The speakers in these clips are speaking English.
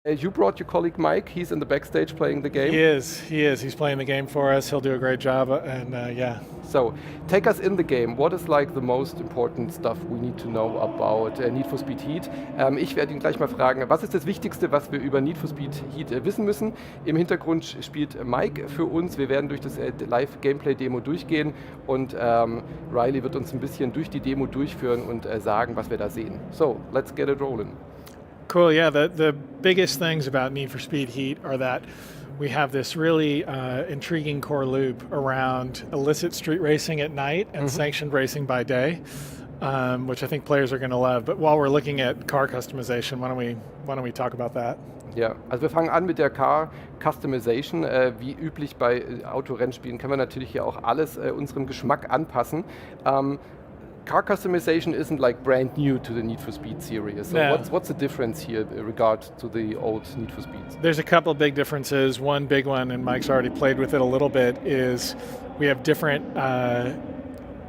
You brought your colleague Mike. He's in the backstage playing the game. He is. He's playing the game for us. He'll do a great job, and yeah. So, take us in the game. What is like the most important stuff we need to know about Need for Speed Heat? Ich werde ihn gleich mal fragen, was ist das Wichtigste, was wir über Need for Speed Heat wissen müssen? Im Hintergrund spielt Mike für uns. Wir werden durch das Live-Gameplay-Demo durchgehen und Riley wird uns ein bisschen durch die Demo durchführen und sagen, was wir da sehen. So, let's get it rolling. Cool, yeah, the biggest things about Need for Speed Heat are that we have this really intriguing core loop around illicit street racing at night and sanctioned racing by day, which I think players are going to love. But while we're looking at car customization, why don't we talk about that? Ja, also wir fangen an mit der Car Customization. Wie üblich bei Autorennspielen können wir natürlich hier auch alles unserem Geschmack anpassen. Car customization isn't like brand new to the Need for Speed series. So no. what's the difference here in regard to the old Need for Speed? There's a couple of big differences. One big one, and Mike's already played with it a little bit, is we have different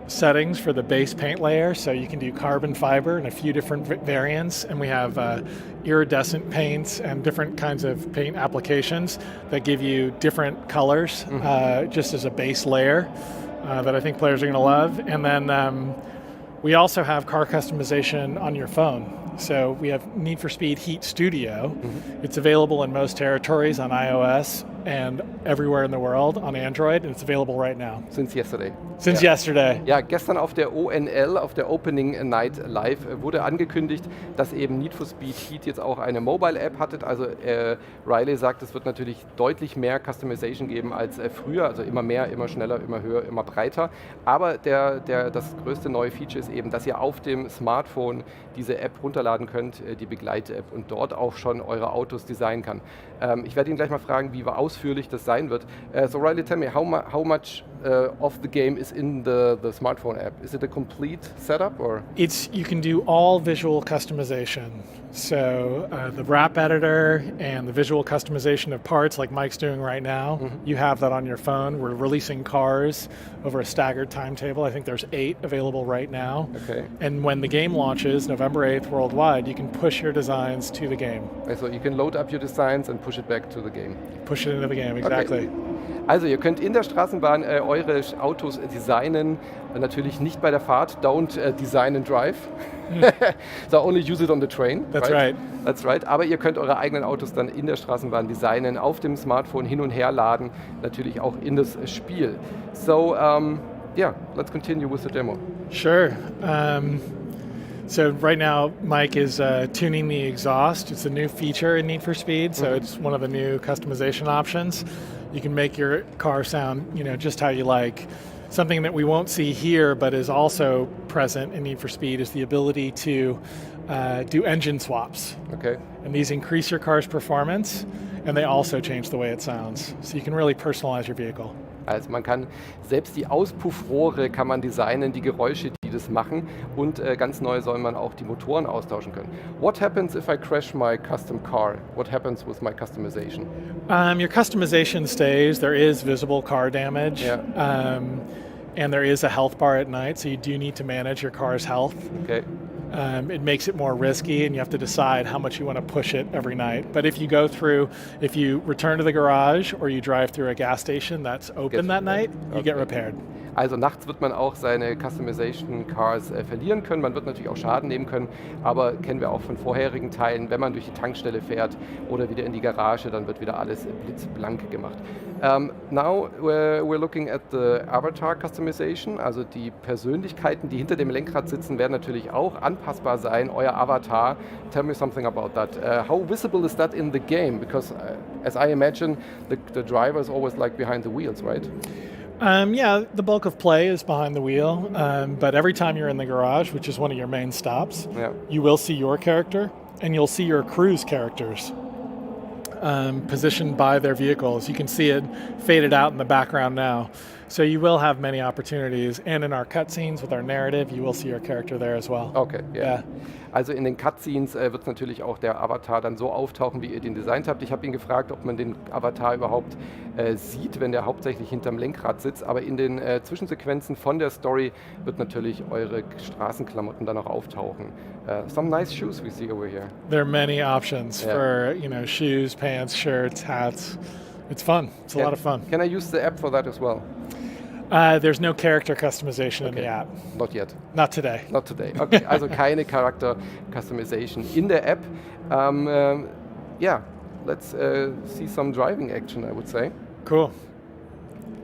settings for the base paint layer. So you can do carbon fiber in a few different variants, and we have iridescent paints and different kinds of paint applications that give you different colors just as a base layer that I think players are going to love. And then we also have car customization on your phone. So we have Need for Speed Heat Studio. It's available in most territories on iOS and everywhere in the world on Android, and it's available right now. Since yesterday. Since yesterday. Ja, gestern auf der ONL, auf der Opening Night Live, wurde angekündigt, dass eben Need for Speed Heat jetzt auch eine Mobile-App hattet. Also Riley sagt, es wird natürlich deutlich mehr Customization geben als früher, also immer mehr, immer schneller, immer höher, immer breiter. Aber das größte neue Feature ist eben, dass ihr auf dem Smartphone diese App runterladen könnt, die Begleit-App, und dort auch schon eure Autos designen kann. Ich werde ihn gleich mal fragen, wie ausführlich das sein wird. So Riley, tell me, how much of the game is in the smartphone app? Is it a complete setup, or? You can do all visual customization. So the wrap editor and the visual customization of parts like Mike's doing right now, you have that on your phone. We're releasing cars over a staggered timetable. I think there's 8 available right now. Okay. And when the game launches, November 8th worldwide, you can push your designs to the game. Also you can load up your designs and push it back to the game. Push it into the game, exactly. Okay. Also ihr könnt in der Straßenbahn eure Autos designen, natürlich nicht bei der Fahrt, don't design and drive. So only use it on the train. That's right. That's right. Aber ihr könnt eure eigenen Autos dann in der Straßenbahn designen, auf dem Smartphone hin und her laden, natürlich auch in das Spiel. So, yeah, let's continue with the demo. Sure. So right now, Mike is tuning the exhaust. It's a new feature in Need for Speed, so it's one of the new customization options. You can make your car sound, just how you like. Something that we won't see here, but is also present in Need for Speed, is the ability to do engine swaps. Okay. And these increase your car's performance, and they also change the way it sounds. So you can really personalize your vehicle. Also man kann selbst die Auspuffrohre kann man designen, die Geräusche, die das machen, und ganz neu soll man auch die Motoren austauschen können. What happens if I crash my custom car? What happens with my customization? Your customization stays. There is visible car damage. Yeah. And there is a health bar at night, so you do need to manage your car's health. Okay. It makes it more risky, and you have to decide how much you want to push it every night. But if you return to the garage or you drive through a gas station that's open that night, you get repaired. Also nachts wird man auch seine Customization Cars verlieren können. Man wird natürlich auch Schaden nehmen können, aber kennen wir auch von vorherigen Teilen, wenn man durch die Tankstelle fährt oder wieder in die Garage, dann wird wieder alles blitzblank gemacht. Now we're looking at the Avatar Customization, also die Persönlichkeiten, die hinter dem Lenkrad sitzen, werden natürlich auch anpassbar sein, euer Avatar. Tell me something about that. How visible is that in the game? Because as I imagine, the driver is always like behind the wheels, right? Yeah, the bulk of play is behind the wheel, but every time you're in the garage, which is one of your main stops, you will see your character, and you'll see your crew's characters positioned by their vehicles. You can see it faded out in the background now. So you will have many opportunities, and in our cutscenes with our narrative, you will see your character there as well. Okay, ja. Yeah. Also in den Cutscenes wird natürlich auch der Avatar dann so auftauchen, wie ihr den designt habt. Ich habe ihn gefragt, ob man den Avatar überhaupt sieht, wenn der hauptsächlich hinterm Lenkrad sitzt. Aber in den Zwischensequenzen von der Story wird natürlich eure Straßenklamotten dann auch auftauchen. Some nice shoes we see over here. There are many options for shoes, pants, shirts, hats. It's fun. It's a lot of fun. Can I use the app for that as well? There's no character customization in the app. Not yet. Not today. Not today. Okay, also keine Character Customization in der App. Yeah, let's see some driving action, I would say. Cool.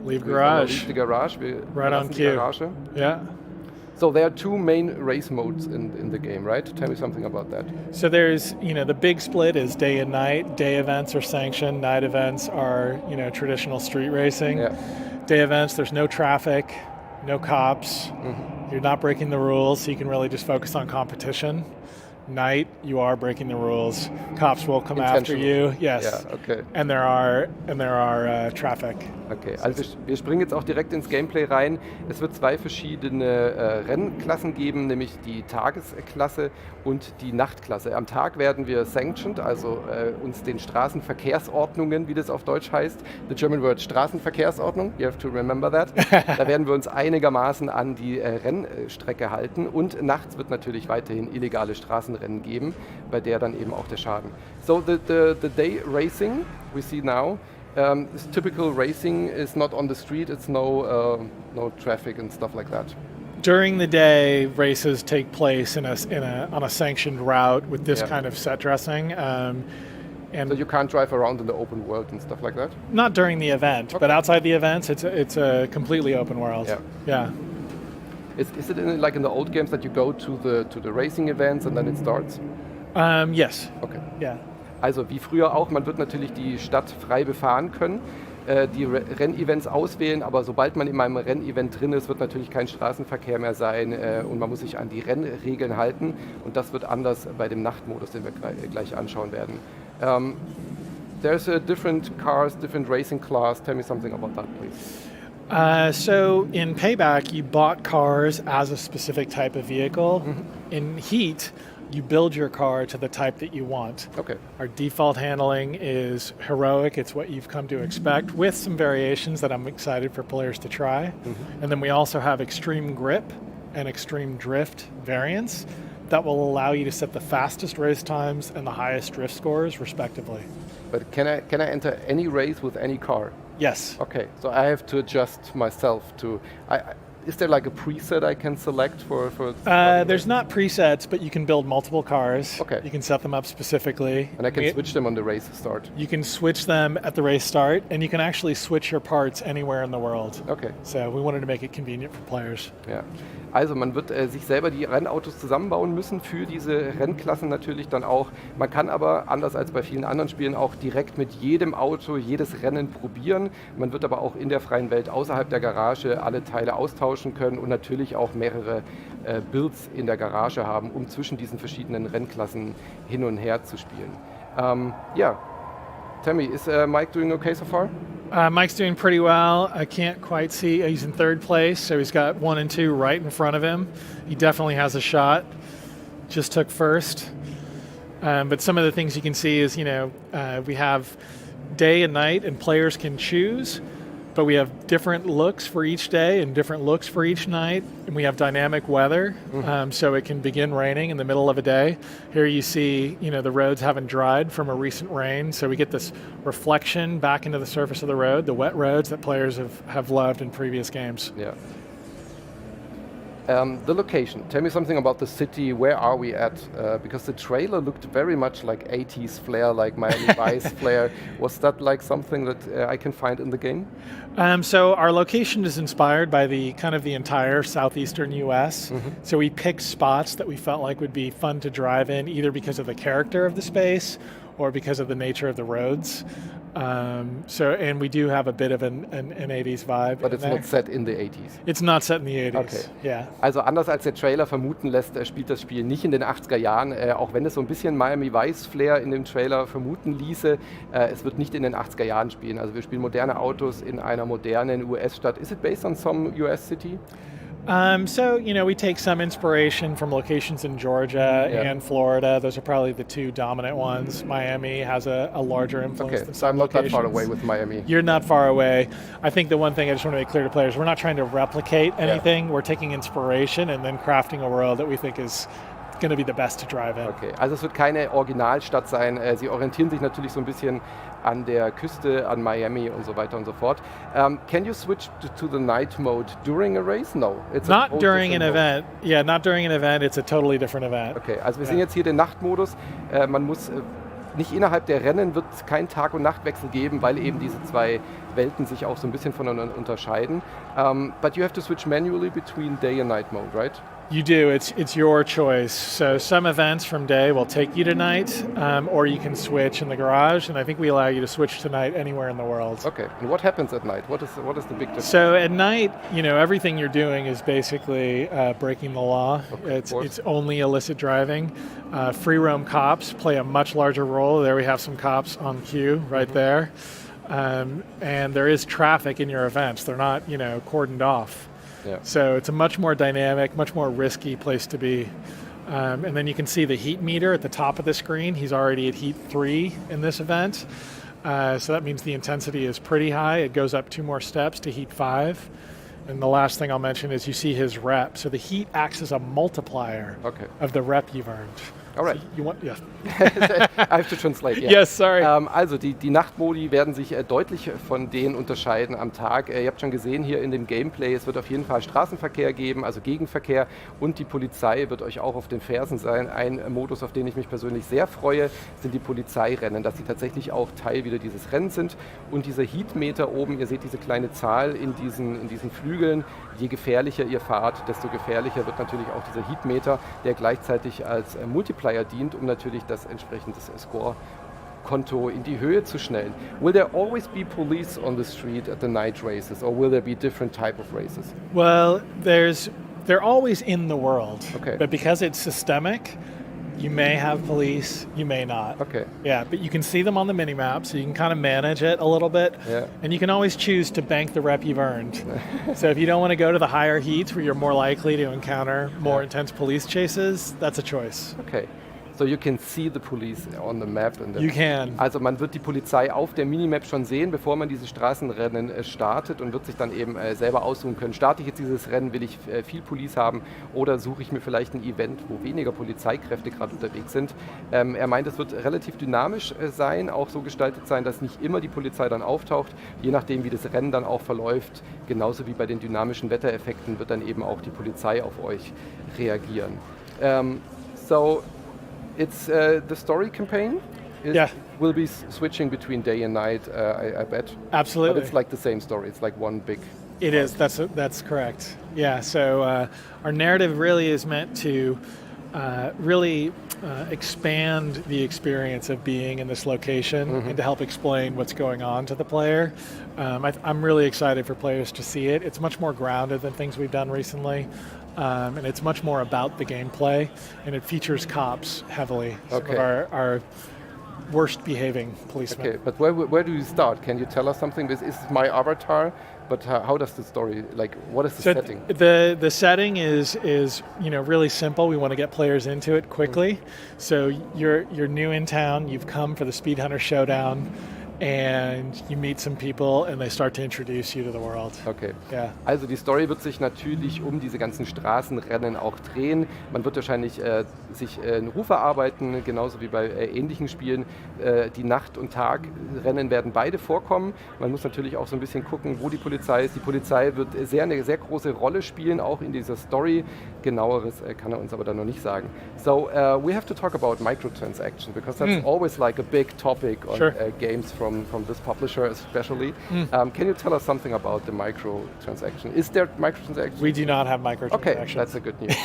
Leave garage. Leave the garage. Wir right on die cue. Garage. Yeah. So there are two main race modes in the game, right? Tell me something about that. So there's, the big split is day and night. Day events are sanctioned. Night events are, traditional street racing. Yeah. Day events, there's no traffic, no cops. Mm-hmm. You're not breaking the rules, so you can really just focus on competition. Night, you are breaking the rules. Cops will come after you. Yes. Yeah, okay. And there are traffic. Okay, also wir springen jetzt auch direkt ins Gameplay rein. Es wird zwei verschiedene Rennklassen geben, nämlich die Tagesklasse und die Nachtklasse. Am Tag werden wir sanctioned, also uns den Straßenverkehrsordnungen, wie das auf Deutsch heißt. The German word Straßenverkehrsordnung, you have to remember that. Da werden wir uns einigermaßen an die Rennstrecke halten und nachts wird natürlich weiterhin illegale Straßenrennen geben, bei der dann eben auch der Schaden. So the day racing we see now, this typical racing is not on the street, it's no traffic and stuff like that. During the day, races take place on a sanctioned route with this kind of set dressing. And so you can't drive around in the open world and stuff like that? Not during the event, but outside the events, it's a completely open world. Yeah. Is it in the old games that you go to the racing events and then it starts? Yes. Okay. Yeah. Also wie früher auch, man wird natürlich die Stadt frei befahren können, die Rennevents auswählen, aber sobald man in einem Rennevent drin ist, wird natürlich kein Straßenverkehr mehr sein und man muss sich an die Rennregeln halten und das wird anders bei dem Nachtmodus, den wir gleich anschauen werden. There's different cars, different racing class. Tell me something about that, please. So in Payback, you bought cars as a specific type of vehicle. Mm-hmm. In Heat, you build your car to the type that you want. Okay. Our default handling is heroic. It's what you've come to expect, with some variations that I'm excited for players to try. Mm-hmm. And then we also have extreme grip and extreme drift variants that will allow you to set the fastest race times and the highest drift scores, respectively. But can I enter any race with any car? Yes. Okay, so I have to adjust myself to... Is there like a preset I can select for there's not presets, but you can build multiple cars. Okay. You can set them up specifically. And I can switch them on the race start. You can switch them at the race start, and you can actually switch your parts anywhere in the world. Okay. So we wanted to make it convenient for players. Ja. Also man wird sich selber die Rennautos zusammenbauen müssen für diese Rennklassen natürlich dann auch. Man kann aber, anders als bei vielen anderen Spielen, auch direkt mit jedem Auto jedes Rennen probieren. Man wird aber auch in der freien Welt außerhalb der Garage alle Teile austauschen können und natürlich auch mehrere Builds in der Garage haben, um zwischen diesen verschiedenen Rennklassen hin und her zu spielen. Yeah. Tell me, is Mike doing okay so far? Mike's doing pretty well. I can't quite see. He's in third place, so he's got 1 and 2 right in front of him. He definitely has a shot. Just took first. But some of the things you can see is, we have day and night, and players can choose. But we have different looks for each day and different looks for each night. And we have dynamic weather, so it can begin raining in the middle of a day. Here you see, the roads haven't dried from a recent rain, so we get this reflection back into the surface of the road, the wet roads that players have loved in previous games. Yeah. The location. Tell me something about the city. Where are we at? Because the trailer looked very much like 80s flair, like Miami Vice flair. Was that like something that I can find in the game? So our location is inspired by the entire southeastern U.S. Mm-hmm. So we picked spots that we felt like would be fun to drive in, either because of the character of the space or because of the nature of the roads. And we do have a bit of an 80s vibe. But it's not set in the 80s. It's not set in the 80s. Okay. Yeah. Also anders als der Trailer vermuten lässt, spielt das Spiel nicht in den 80er Jahren, auch wenn es so ein bisschen Miami Vice Flair in dem Trailer vermuten ließe. Es wird nicht in den 80er Jahren spielen. Also wir spielen moderne Autos in einer modernen US-Stadt. Is it based on some US city? We take some inspiration from locations in Georgia and Florida. Those are probably the two dominant ones. Miami has a larger influence than some I'm not locations. that far away with Miami. You're not far away. I think the one thing I just want to make clear to players, we're not trying to replicate anything. We're taking inspiration and then crafting a world that we think is going to be the best to drive in. Okay, also es wird keine Originalstadt sein. Sie orientieren sich natürlich so ein bisschen an der Küste, an Miami und so weiter und so fort. Can you switch to the night mode during a race? No. It's not during an event. Yeah, not during an event. It's a totally different event. Okay, also wir sehen jetzt hier den Nachtmodus. Man muss nicht innerhalb der Rennen wird es keinen Tag- und Nachtwechsel geben, weil eben diese zwei Welten sich auch so ein bisschen voneinander unterscheiden. But you have to switch manually between day and night mode, right? You do. It's your choice. So some events from day will take you to night, or you can switch in the garage, and I think we allow you to switch to night anywhere in the world. Okay. And what happens at night? What is the big difference? So at night, everything you're doing is basically breaking the law. Okay, it's only illicit driving. Free roam cops play a much larger role. There we have some cops on cue right there. And there is traffic in your events. They're not, cordoned off. Yeah. So it's a much more dynamic, much more risky place to be. And then you can see the heat meter at the top of the screen. He's already at heat 3 in this event. So that means the intensity is pretty high. It goes up 2 more steps to heat 5. And the last thing I'll mention is you see his rep. So the heat acts as a multiplier of the rep you've earned. All right. So you want, yeah. I have to translate. Yeah. Yes, sorry. Also die Nachtmodi werden sich deutlich von denen unterscheiden am Tag. Ihr habt schon gesehen hier in dem Gameplay, es wird auf jeden Fall Straßenverkehr geben, also Gegenverkehr, und die Polizei wird euch auch auf den Fersen sein. Ein Modus, auf den ich mich persönlich sehr freue, sind die Polizeirennen, dass sie tatsächlich auch Teil wieder dieses Rennens sind. Und dieser Heatmeter oben, ihr seht diese kleine Zahl in diesen Flügeln. Je gefährlicher ihr fahrt, desto gefährlicher wird natürlich auch dieser Heatmeter, der gleichzeitig als Multiplier dient, um natürlich das entsprechende Score-Konto in die Höhe zu schnellen. Will there always be police on the street at the night races, or will there be different type of races? Well, they're always in the world, but because it's systemic, you may have police, you may not. Okay. Yeah, but you can see them on the mini-map, so you can kind of manage it a little bit. Yeah. And you can always choose to bank the rep you've earned. So if you don't want to go to the higher heats where you're more likely to encounter more intense police chases, that's a choice. Okay. So you can see the police on the map. You can. Also man wird die Polizei auf der Minimap schon sehen, bevor man diese Straßenrennen startet, und wird sich dann eben selber aussuchen können. Starte ich jetzt dieses Rennen, will ich viel Police haben, oder suche ich mir vielleicht ein Event, wo weniger Polizeikräfte gerade unterwegs sind. Er meint, es wird relativ dynamisch sein, auch so gestaltet sein, dass nicht immer die Polizei dann auftaucht. Je nachdem, wie das Rennen dann auch verläuft, genauso wie bei den dynamischen Wettereffekten, wird dann eben auch die Polizei auf euch reagieren. It's the story campaign will be switching between day and night, I bet. Absolutely. But it's like the same story. It's like one big... It is. That's correct. Yeah, so our narrative really is meant to really expand the experience of being in this location and to help explain what's going on to the player. I'm really excited for players to see it. It's much more grounded than things we've done recently. And it's much more about the gameplay, and it features cops heavily. Some of our worst behaving policemen. Okay, but where do you start? Can you tell us something? This is my avatar, but how does the story, what is the setting? The setting is really simple. We want to get players into it quickly. So you're new in town, you've come for the Speed Hunter Showdown, and you meet some people and they start to introduce you to the world. Okay. Yeah. Also die Story wird sich natürlich um diese ganzen Straßenrennen auch drehen. Man wird wahrscheinlich sich einen Ruf erarbeiten, genauso wie bei ähnlichen Spielen. Die Nacht- und Tagrennen werden beide vorkommen. Man muss natürlich auch so ein bisschen gucken, wo die Polizei ist. Die Polizei wird eine sehr große Rolle spielen, auch in dieser Story. Genaueres kann er uns aber dann noch nicht sagen. So we have to talk about microtransaction, because that's always like a big topic on games from this publisher especially. Can you tell us something about the microtransaction? Is there microtransaction? We do not have microtransactions. Okay, that's a good news.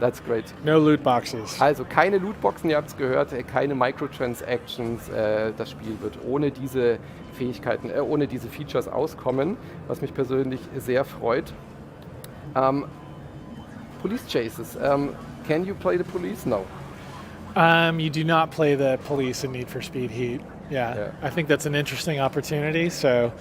That's great. No loot boxes. Also keine Lootboxen, ihr habt es gehört, keine Microtransactions. Das Spiel wird ohne diese Fähigkeiten, ohne diese Features auskommen, was mich persönlich sehr freut. Police chases. Can you play the police? No. You do not play the police in Need for Speed Heat. Yeah. I think that's an interesting opportunity, so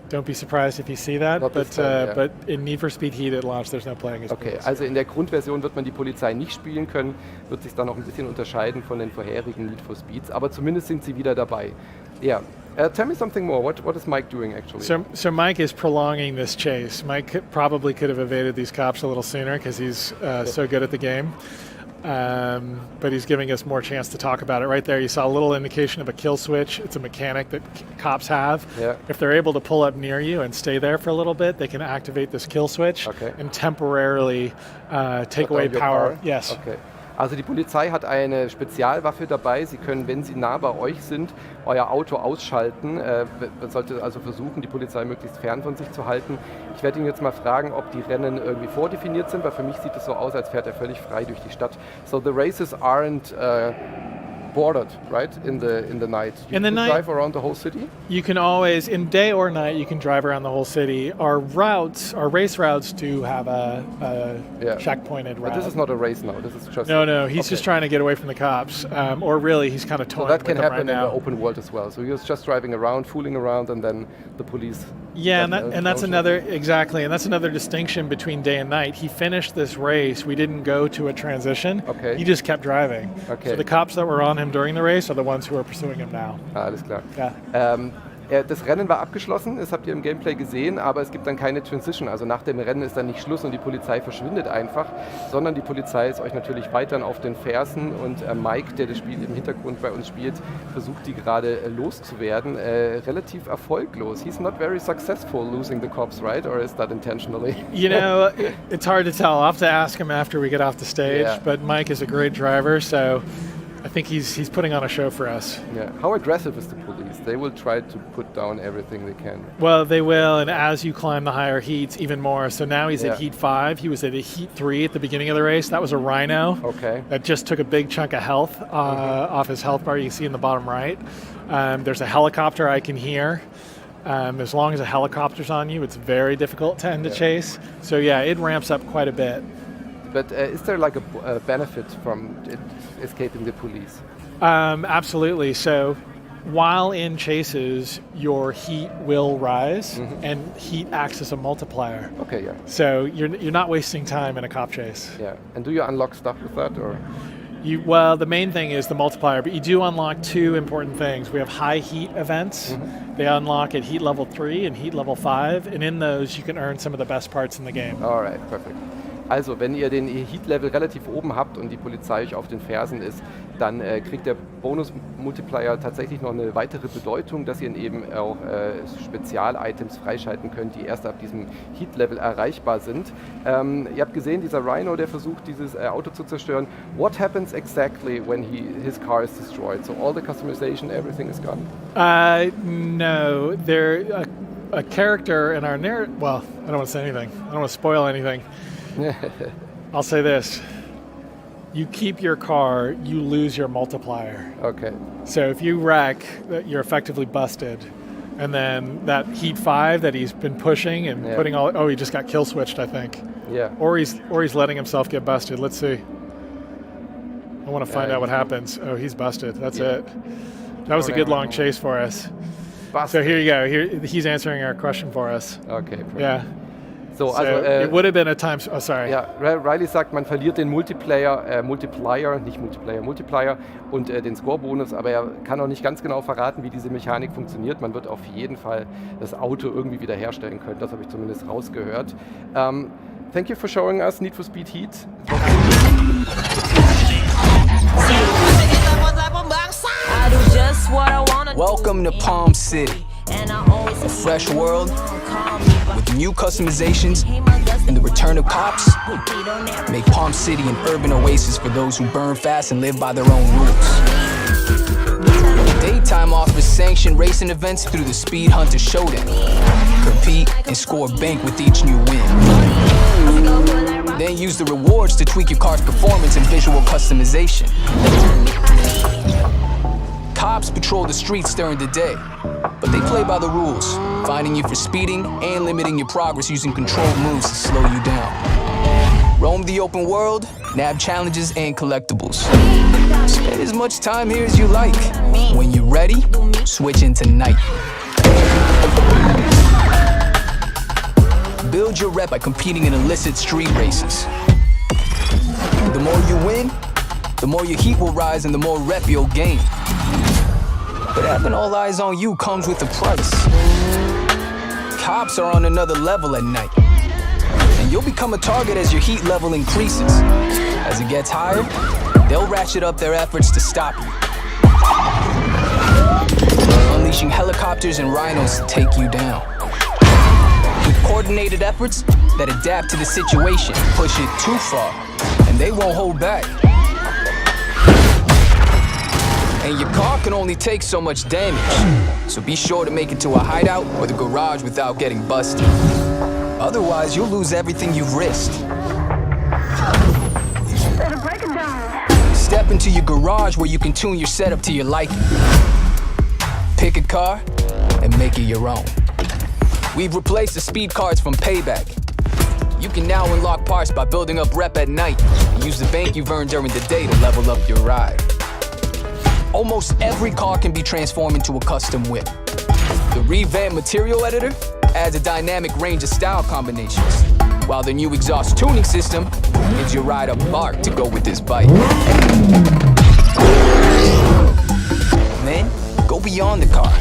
don't be surprised if you see that. But in Need for Speed Heat at launch, there's no playing as police. Also in der Grundversion wird man die Polizei nicht spielen können, wird sich dann noch ein bisschen unterscheiden von den vorherigen Need for Speeds, aber zumindest sind sie wieder dabei. Yeah. Tell me something more. What is Mike doing actually? So Mike is prolonging this chase. Mike probably could have evaded these cops a little sooner because he's so good at the game. But he's giving us more chance to talk about it. Right there, you saw a little indication of a kill switch. It's a mechanic that cops have. Yeah. If they're able to pull up near you and stay there for a little bit, they can activate this kill switch and temporarily take away power. Yes. Okay. Also die Polizei hat eine Spezialwaffe dabei. Sie können, wenn sie nah bei euch sind, euer Auto ausschalten. Man sollte also versuchen, die Polizei möglichst fern von sich zu halten. Ich werde ihn jetzt mal fragen, ob die Rennen irgendwie vordefiniert sind, weil für mich sieht es so aus, als fährt er völlig frei durch die Stadt. So the races aren't bordered, right? In the night. You can drive around the whole city? You can always, in day or night, you can drive around the whole city. Our race routes do have a checkpointed route. But this is not a race now. This is just... No, he's just trying to get away from the cops. Or really, he's kind of toying with them right now. So that can happen in the open world as well. So he was just driving around, fooling around, and then the police... Yeah, and that's another distinction between day and night. He finished this race. We didn't go to a transition. Okay. He just kept driving. Okay. So the cops that were on him during the race are the ones who are pursuing him now. Alles klar. Yeah. Das Rennen war abgeschlossen, das habt ihr im Gameplay gesehen, aber es gibt dann keine Transition. Also nach dem Rennen ist dann nicht Schluss und die Polizei verschwindet einfach, sondern die Polizei ist euch natürlich weiterhin auf den Fersen und Mike, der das Spiel im Hintergrund bei uns spielt, versucht die gerade loszuwerden. Relativ erfolglos. He's not very successful losing the cops, right? Or is that intentionally? You know, it's hard to tell. I'll have to ask him after we get off the stage, but Mike is a great driver, so I think he's putting on a show for us. Yeah. How aggressive is the police? They will try to put down everything they can. Well, they will, and as you climb the higher heats, even more. So now he's at Heat 5. He was at a Heat 3 at the beginning of the race. That was a Rhino. Okay. That just took a big chunk of health off his health bar. You can see in the bottom right. There's a helicopter I can hear. As long as a helicopter's on you, it's very difficult to end the chase. So yeah, it ramps up quite a bit. But is there like a benefit from escaping the police? Absolutely. So while in chases, your heat will rise, and heat acts as a multiplier. Okay, yeah. So you're not wasting time in a cop chase. Yeah. And do you unlock stuff with that, or? Well, the main thing is the multiplier, but you do unlock two important things. We have high heat events. They unlock at heat level 3 and heat level 5, and in those you can earn some of the best parts in the game. All right, perfect. Also, wenn ihr den Heat-Level relativ oben habt und die Polizei euch auf den Fersen ist, dann kriegt der Bonus-Multiplier tatsächlich noch eine weitere Bedeutung, dass ihr eben auch Spezial-Items freischalten könnt, die erst ab diesem Heat-Level erreichbar sind. Ihr habt gesehen, dieser Rhino, der versucht, dieses Auto zu zerstören. What happens exactly when his car is destroyed? So all the customization, everything is gone? No, a character in our narrative. Well, I don't want to say anything. I don't want to spoil anything. I'll say this. You keep your car, you lose your multiplier. Okay. So if you wreck, you're effectively busted. And then that Heat 5 that he's been pushing and putting he just got kill switched, I think. Yeah. Or he's letting himself get busted. Let's see. I want to find out what happens. Oh, he's busted. That's it. That was a good long chase for us. Busted. So here you go. Here he's answering our question for us. Okay. Perfect. Yeah. So, also, it would have been a time. Oh, sorry. Ja, Riley sagt, man verliert den Multiplier und den Score-Bonus, aber er kann auch nicht ganz genau verraten, wie diese Mechanik funktioniert. Man wird auf jeden Fall das Auto irgendwie wiederherstellen können. Das habe ich zumindest rausgehört. Thank you for showing us Need for Speed Heat. Welcome to Palm City, a fresh world with new customizations and the return of cops. Make Palm City an urban oasis for those who burn fast and live by their own rules. Daytime offers sanctioned racing events through the Speed Hunter Showdown. Compete and score bank with each new win. then use the rewards to tweak your car's performance and visual customization. Cops patrol the streets during the day, but they play by the rules, finding you for speeding and limiting your progress using controlled moves to slow you down. Roam the open world, nab challenges and collectibles. Spend as much time here as you like. When you're ready, switch into night. Build your rep by competing in illicit street races. The more you win, the more your heat will rise and the more rep you'll gain. But having all eyes on you comes with a price. Cops are on another level at night, and you'll become a target as your heat level increases. As it gets higher, they'll ratchet up their efforts to stop you, unleashing helicopters and rhinos to take you down. With coordinated efforts that adapt to the situation, push it too far, and they won't hold back. And your car can only take so much damage, so be sure to make it to a hideout or the garage without getting busted. Otherwise, you'll lose everything you've risked. Step into your garage where you can tune your setup to your liking. Pick a car and make it your own. We've replaced the speed cards from Payback. You can now unlock parts by building up rep at night and use the bank you've earned during the day to level up your ride. Almost every car can be transformed into a custom whip. The revamped material editor adds a dynamic range of style combinations, while the new exhaust tuning system gives your ride a bark to go with this bike. Then, go beyond the car.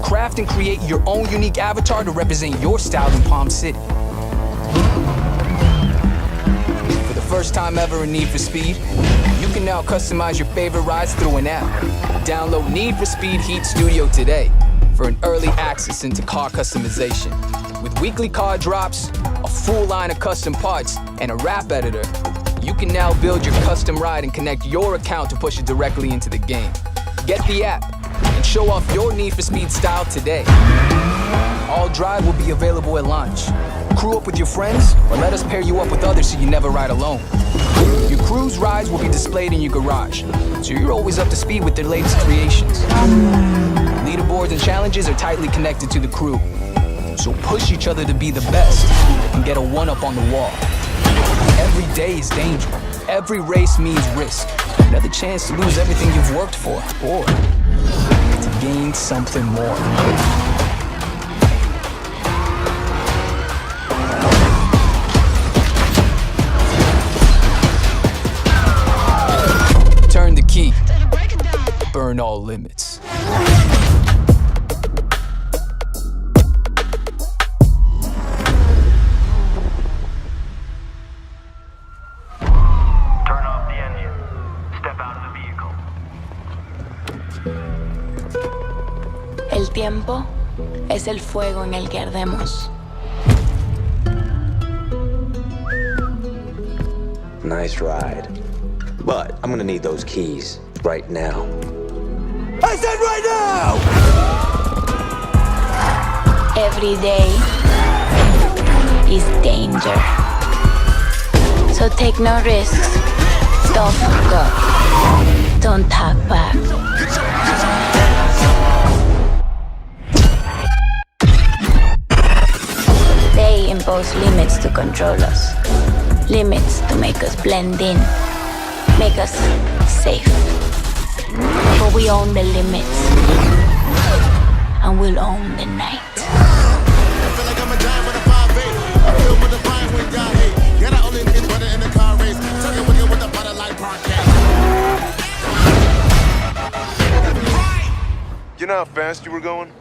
Craft and create your own unique avatar to represent your style in Palm City. For the first time ever in Need for Speed, you can now customize your favorite rides through an app. Download Need for Speed Heat Studio today for an early access into car customization. With weekly car drops, a full line of custom parts, and a wrap editor, you can now build your custom ride and connect your account to push it directly into the game. Get the app and show off your Need for Speed style today. All drive will be available at launch. Crew up with your friends, or let us pair you up with others so you never ride alone. Your crew's rides will be displayed in your garage, so you're always up to speed with their latest creations. Leaderboards and challenges are tightly connected to the crew, so push each other to be the best and get a one-up on the wall. Every day is danger. Every race means risk. Another chance to lose everything you've worked for, or to gain something more. Turn the key. Burn all limits. Turn off the engine. Step out of the vehicle. El tiempo es el fuego en el que ardemos. Nice ride. But I'm gonna need those keys right now. I said right now! Every day is danger. So take no risks. Don't fuck up. Don't talk back. They impose limits to control us. Limits to make us blend in. Make us safe. But we own the limits. And we'll own the night. I feel like I'm a giant with a 5'8". I feel with the fire when y'all hate. Yeah, I only get better in the car race. Tucking with it with the butter like podcast. You know how fast you were going?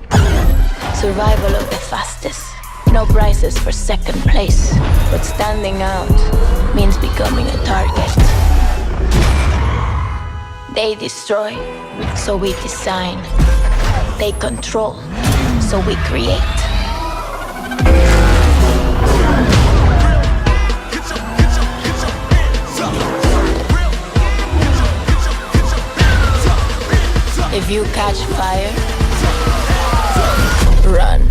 Survival of the fastest. No prizes for second place. But standing out means becoming a target. They destroy, so we design. They control, so we create. If you catch fire, run.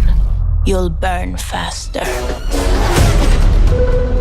You'll burn faster. Peace.